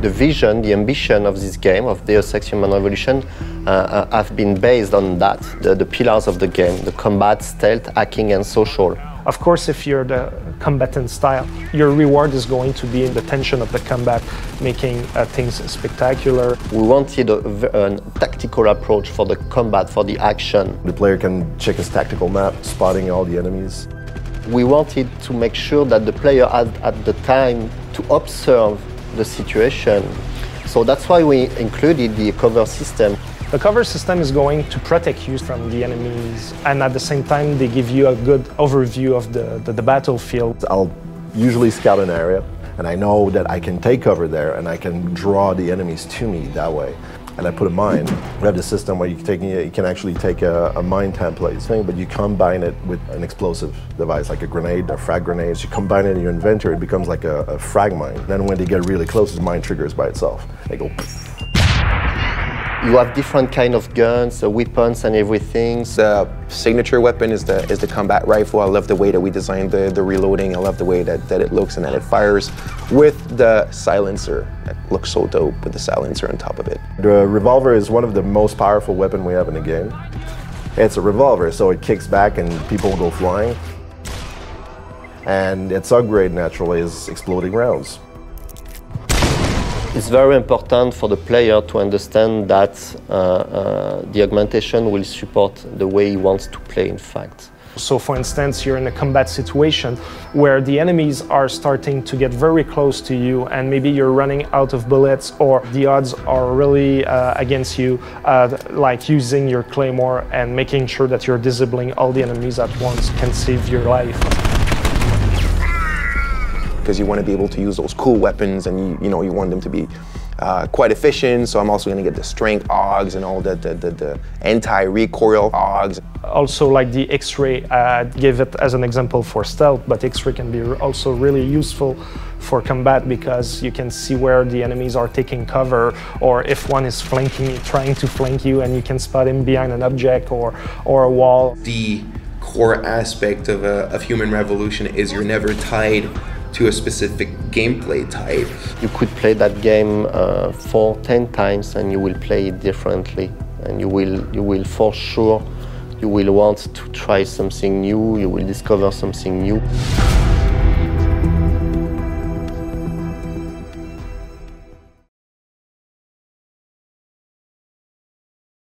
The vision, the ambition of this game, of Deus Ex Human Revolution, have been based on that, the pillars of the game, the combat, stealth, hacking, and social. Of course, if you're the combatant style, your reward is going to be in the tension of the combat, making things spectacular. We wanted a tactical approach for the combat, for the action. The player can check his tactical map, spotting all the enemies. We wanted to make sure that the player had at the time to observe the situation. So that's why we included the cover system. The cover system is going to protect you from the enemies, and at the same time they give you a good overview of the battlefield. I'll usually scout an area, and I know that I can take cover there and I can draw the enemies to me that way. And I put a mine. We have the system where you can actually take a mine template thing, but you combine it with an explosive device, like a grenade, a frag grenade. So you combine it in your inventory, it becomes like a frag mine. Then when they get really close, the mine triggers by itself. They go. You have different kind of guns, weapons and everything. The signature weapon is the combat rifle. I love the way that we designed the reloading. I love the way that it looks and that it fires with the silencer. It looks so dope with the silencer on top of it. The revolver is one of the most powerful weapons we have in the game. It's a revolver, so it kicks back and people go flying. And its upgrade naturally is exploding rounds. It's very important for the player to understand that the augmentation will support the way he wants to play, in fact. So for instance, you're in a combat situation where the enemies are starting to get very close to you and maybe you're running out of bullets or the odds are really against you, like using your claymore and making sure that you're disabling all the enemies at once can save your life. Because you want to be able to use those cool weapons and you want them to be quite efficient. So I'm also going to get the strength AUGs and all the anti-recoil AUGs. Also like the X-ray, give it as an example for stealth, but X-ray can be also really useful for combat because you can see where the enemies are taking cover or if one is trying to flank you and you can spot him behind an object or a wall. The core aspect of Human Revolution is you're never tied to a specific gameplay type. You could play that game 10 times and you will play it differently. And you will for sure, you will want to try something new, you will discover something new.